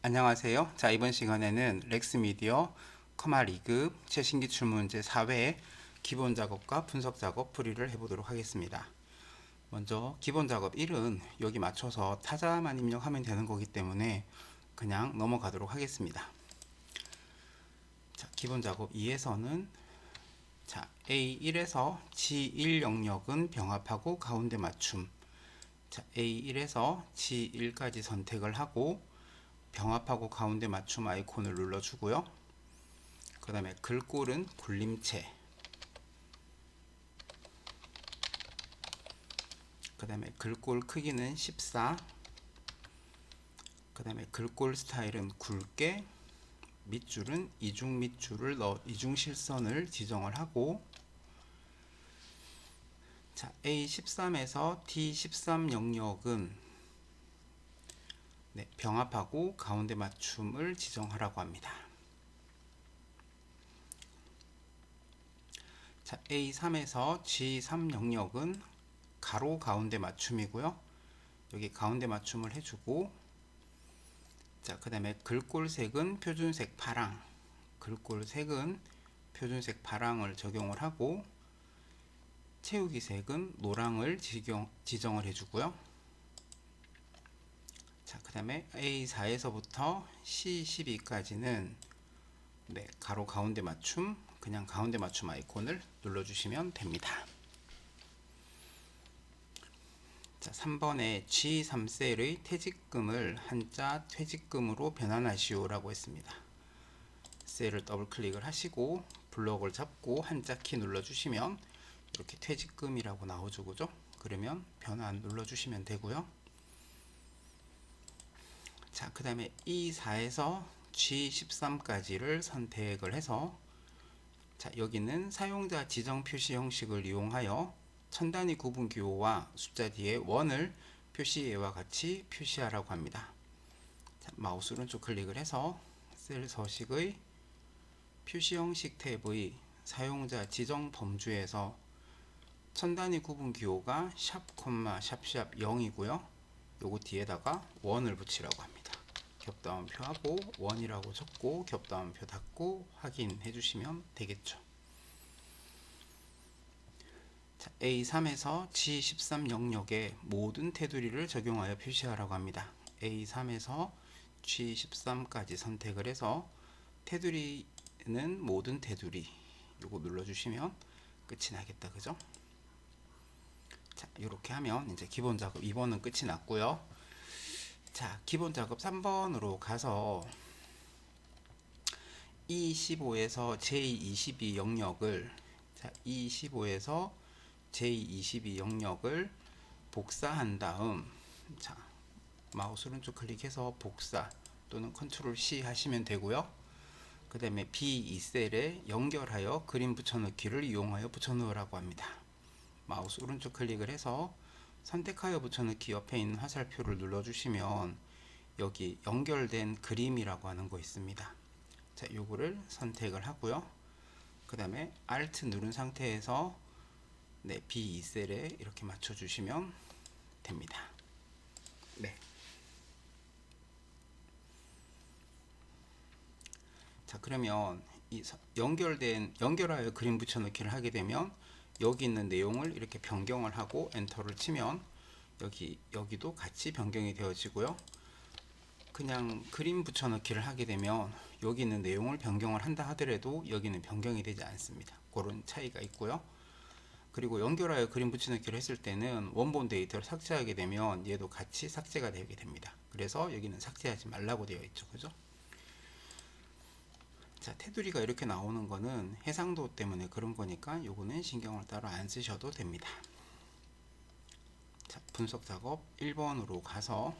안녕하세요. 자, 이번 시간에는 렉스미디어 커마 리그 최신 기출 문제 4회 기본 작업과 분석 작업 풀이를 해보도록 하겠습니다. 먼저 기본 작업 1은 여기 맞춰서 타자만 입력하면 되는 거기 때문에 그냥 넘어가도록 하겠습니다. 자, 기본 작업 2에서는 자, A1에서 G1 영역은 병합하고 가운데 맞춤. 자, A1에서 G1까지 선택을 하고 병합하고 가운데 맞춤 아이콘을 눌러주고요. 그 다음에 글꼴은 굴림체, 그 다음에 글꼴 크기는 14, 그 다음에 글꼴 스타일은 굵게, 밑줄은 이중 밑줄을 이중 실선을 지정을 하고, 자, A13에서 D13 영역은 병합하고 가운데 맞춤을 지정하라고 합니다. 자, A3에서 G3 영역은 가로 가운데 맞춤이고요. 여기 가운데 맞춤을 해주고, 자, 그 다음에 글꼴 색은 표준색 파랑, 글꼴 색은 표준색 파랑을 적용을 하고, 채우기 색은 노랑을 지정을 해주고요. 자, 그 다음에 A4에서부터 C12까지는 가로 가운데 맞춤, 그냥 가운데 맞춤 아이콘을 눌러주시면 됩니다. 자, 3번에 G3셀의 퇴직금을 한자 퇴직금으로 변환하시오 라고 했습니다. 셀을 더블 클릭을 하시고 블록을 잡고 한자 키 눌러주시면 이렇게 퇴직금이라고 나오죠, 그죠? 그러면 변환 눌러주시면 되고요. 자, 그 다음에 E4에서 G13까지를 선택을 해서, 자, 여기는 사용자 지정 표시 형식을 이용하여 천 단위 구분 기호와 숫자 뒤에 원을 표시예와 같이 표시하라고 합니다. 자, 마우스 오른쪽 클릭을 해서 셀 서식의 표시 형식 탭의 사용자 지정 범주에서 천 단위 구분 기호가 샵, 샵샵 0이고요. 요거 뒤에다가 원을 붙이라고 합니다. 겹다운표 하고 원이라고 적고 겹다운표 닫고 확인해 주시면 되겠죠. 자, A3에서 G13 영역에 모든 테두리를 적용하여 표시하라고 합니다. A3에서 G13까지 선택을 해서 테두리는 모든 테두리 요거 눌러주시면 끝이 나겠다, 그죠? 자, 이렇게 하면 이제 기본 작업 2번은 끝이 났고요. 자, 기본 작업 3번으로 가서 E15에서 J22 영역을, 자, E15에서 J22 영역을 복사한 다음, 자, 마우스 오른쪽 클릭해서 복사 또는 컨트롤 C 하시면 되고요. 그 다음에 B2셀에 연결하여 그림 붙여넣기를 이용하여 붙여넣으라고 합니다. 마우스 오른쪽 클릭을 해서 선택하여 붙여넣기 옆에 있는 화살표를 눌러주시면 여기 연결된 그림이라고 하는 거 있습니다. 자, 요거를 선택을 하고요. 그 다음에 Alt 누른 상태에서 B2셀에 이렇게 맞춰주시면 됩니다. 네. 자, 그러면 이 연결하여 그림 붙여넣기를 하게 되면 여기 있는 내용을 이렇게 변경을 하고 엔터를 치면 여기도 같이 변경이 되어지고요. 그냥 그림 붙여넣기를 하게 되면 여기 있는 내용을 변경을 한다 하더라도 여기는 변경이 되지 않습니다. 그런 차이가 있고요. 그리고 연결하여 그림 붙여넣기를 했을 때는 원본 데이터를 삭제하게 되면 얘도 같이 삭제가 되게 됩니다. 그래서 여기는 삭제하지 말라고 되어 있죠, 그죠? 자, 테두리가 이렇게 나오는 거는 해상도 때문에 그런 거니까 요거는 신경을 따로 안 쓰셔도 됩니다. 자, 분석 작업 1번으로 가서,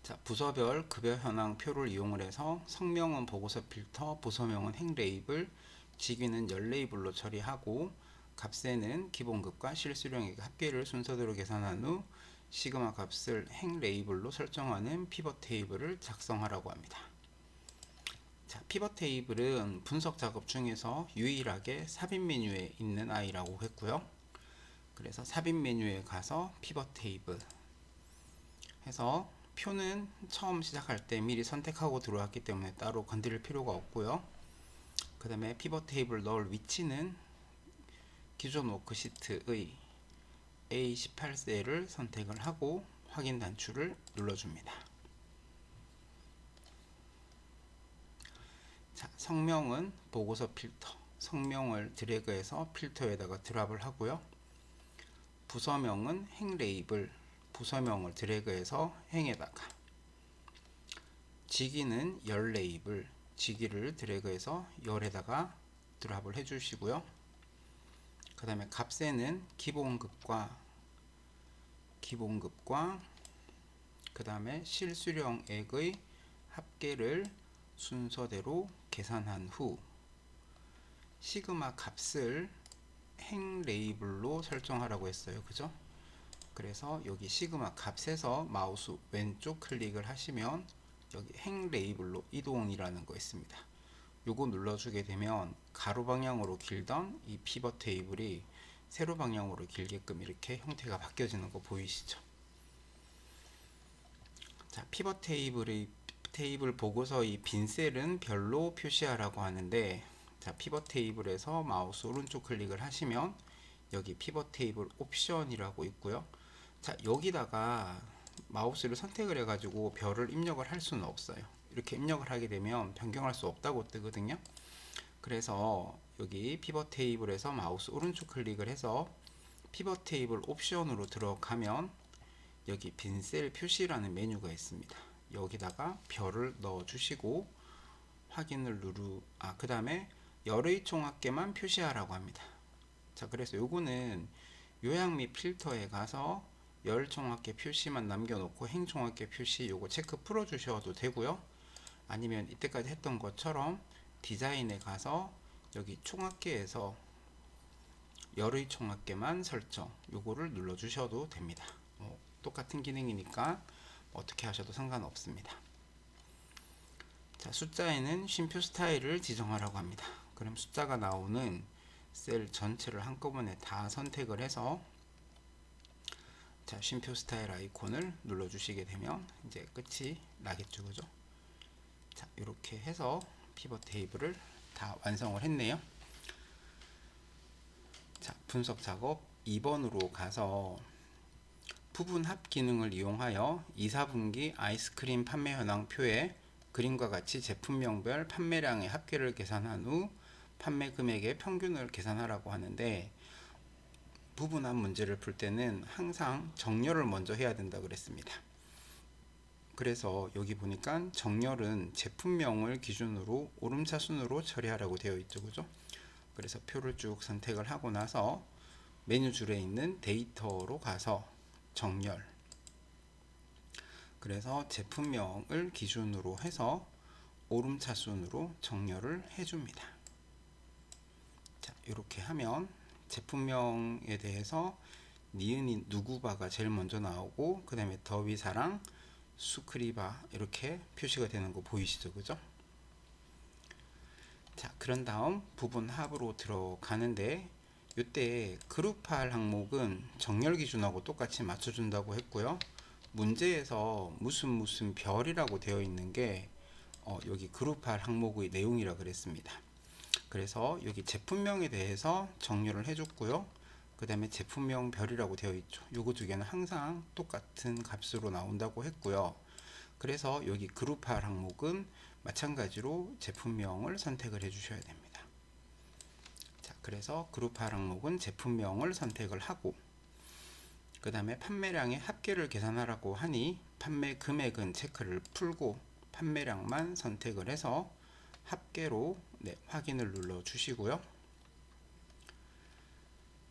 자, 부서별 급여 현황 표를 이용을 해서 성명은 보고서 필터, 부서명은 행 레이블, 직위는 열 레이블로 처리하고 값세는 기본급과 실수령액 합계를 순서대로 계산한 후 시그마 값을 행 레이블로 설정하는 피벗 테이블을 작성하라고 합니다. 자, 피벗 테이블은 분석 작업 중에서 유일하게 삽입 메뉴에 있는 아이라고 했고요. 그래서 삽입 메뉴에 가서 피벗 테이블 해서 표는 처음 시작할 때 미리 선택하고 들어왔기 때문에 따로 건드릴 필요가 없고요. 그 다음에 피벗 테이블 넣을 위치는 기존 워크시트의 A18셀을 선택을 하고 확인 단추를 눌러줍니다. 자, 성명은 보고서 필터, 성명을 드래그해서 필터에다가 드랍을 하고요. 부서명은 행 레이블, 부서명을 드래그해서 행에다가, 직위는 열 레이블, 직위를 드래그해서 열에다가 드랍을 해주시고요. 그 다음에 값세는 기본급과 그 다음에 실수령액의 합계를 순서대로 계산한 후 시그마 값을 행 레이블로 설정하라고 했어요. 그죠? 그래서 여기 시그마 값에서 마우스 왼쪽 클릭을 하시면 여기 행 레이블로 이동이라는 거 있습니다. 요거 눌러주게 되면 가로 방향으로 길던 이 피벗 테이블이 세로 방향으로 길게끔 이렇게 형태가 바뀌어지는 거 보이시죠? 자, 피벗 테이블 보고서의 빈 셀은 별로 표시하라고 하는데, 자, 피벗 테이블에서 마우스 오른쪽 클릭을 하시면 여기 피벗 테이블 옵션이라고 있고요. 자, 여기다가 마우스를 선택을 해가지고 별을 입력을 할 수는 없어요. 이렇게 입력을 하게 되면 변경할 수 없다고 뜨거든요. 그래서 여기 피벗 테이블에서 마우스 오른쪽 클릭을 해서 피벗 테이블 옵션으로 들어가면 여기 빈셀 표시라는 메뉴가 있습니다. 여기다가 별을 넣어 주시고 확인을 그 다음에 열의 총합계만 표시하라고 합니다. 자, 그래서 요거는 요약 및 필터에 가서 열 총합계 표시만 남겨놓고 행 총합계 표시 요거 체크 풀어 주셔도 되고요. 아니면 이때까지 했던 것처럼 디자인에 가서 여기 총합계에서 열의 총합계만 설정 요거를 눌러 주셔도 됩니다. 똑같은 기능이니까 어떻게 하셔도 상관없습니다. 자, 숫자에는 쉼표 스타일을 지정하라고 합니다. 그럼 숫자가 나오는 셀 전체를 한꺼번에 다 선택을 해서 자, 쉼표 스타일 아이콘을 눌러 주시게 되면 이제 끝이 나겠죠. 그죠? 자, 이렇게 해서 피벗 테이블을 다 완성을 했네요. 자, 분석 작업 2번으로 가서 부분 합 기능을 이용하여 2, 4분기 아이스크림 판매 현황표에 그림과 같이 제품명별 판매량의 합계를 계산한 후 판매 금액의 평균을 계산하라고 하는데, 부분합 문제를 풀 때는 항상 정렬을 먼저 해야 된다 그랬습니다. 그래서 여기 보니까 정렬은 제품명을 기준으로 오름차순으로 처리하라고 되어 있죠. 그죠? 그래서 표를 쭉 선택을 하고 나서 메뉴 줄에 있는 데이터로 가서 정렬, 그래서 제품명을 기준으로 해서 오름차순으로 정렬을 해줍니다. 자, 이렇게 하면 제품명에 대해서 니은이 누구바가 제일 먼저 나오고 그 다음에 더위사랑 수크리바 이렇게 표시가 되는 거 보이시죠? 그죠? 자, 그런 다음 부분 합으로 들어가는데, 이때 그룹할 항목은 정렬 기준하고 똑같이 맞춰준다고 했고요. 문제에서 무슨 별이라고 되어 있는 게 여기 그룹할 항목의 내용이라 그랬습니다. 그래서 여기 제품명에 대해서 정렬을 해줬고요. 그 다음에 제품명 별이라고 되어 있죠. 요거 두 개는 항상 똑같은 값으로 나온다고 했고요. 그래서 여기 그룹할 항목은 마찬가지로 제품명을 선택을 해 주셔야 됩니다. 자, 그래서 그룹할 항목은 제품명을 선택을 하고, 그 다음에 판매량의 합계를 계산하라고 하니 판매 금액은 체크를 풀고 판매량만 선택을 해서 합계로 확인을 눌러 주시고요.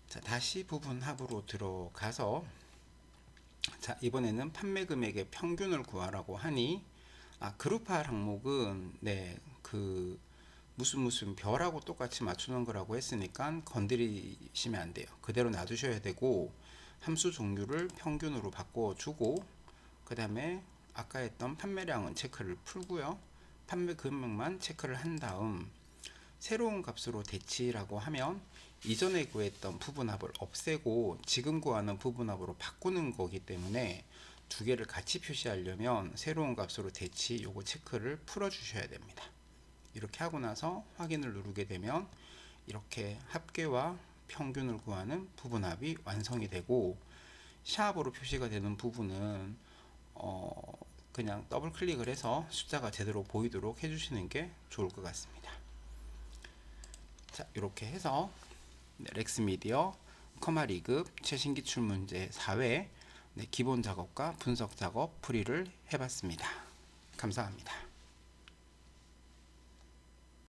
자, 다시 부분 합으로 들어가서 자, 이번에는 판매 금액의 평균을 구하라고 하니 그룹할 항목은 무슨 별하고 똑같이 맞추는 거라고 했으니까 건드리시면 안 돼요. 그대로 놔두셔야 되고, 함수 종류를 평균으로 바꿔주고, 그 다음에 아까 했던 판매량은 체크를 풀고요. 판매 금액만 체크를 한 다음 새로운 값으로 대치라고 하면 이전에 구했던 부분합을 없애고 지금 구하는 부분합으로 바꾸는 거기 때문에 두 개를 같이 표시하려면 새로운 값으로 대치 요거 체크를 풀어 주셔야 됩니다. 이렇게 하고 나서 확인을 누르게 되면 이렇게 합계와 평균을 구하는 부분합이 완성이 되고, 샵으로 표시가 되는 부분은 그냥 더블 클릭을 해서 숫자가 제대로 보이도록 해주시는 게 좋을 것 같습니다. 자, 이렇게 해서 렉스미디어 커마 리급 최신 기출 문제 4회 기본 작업과 분석 작업 풀이를 해봤습니다. 감사합니다.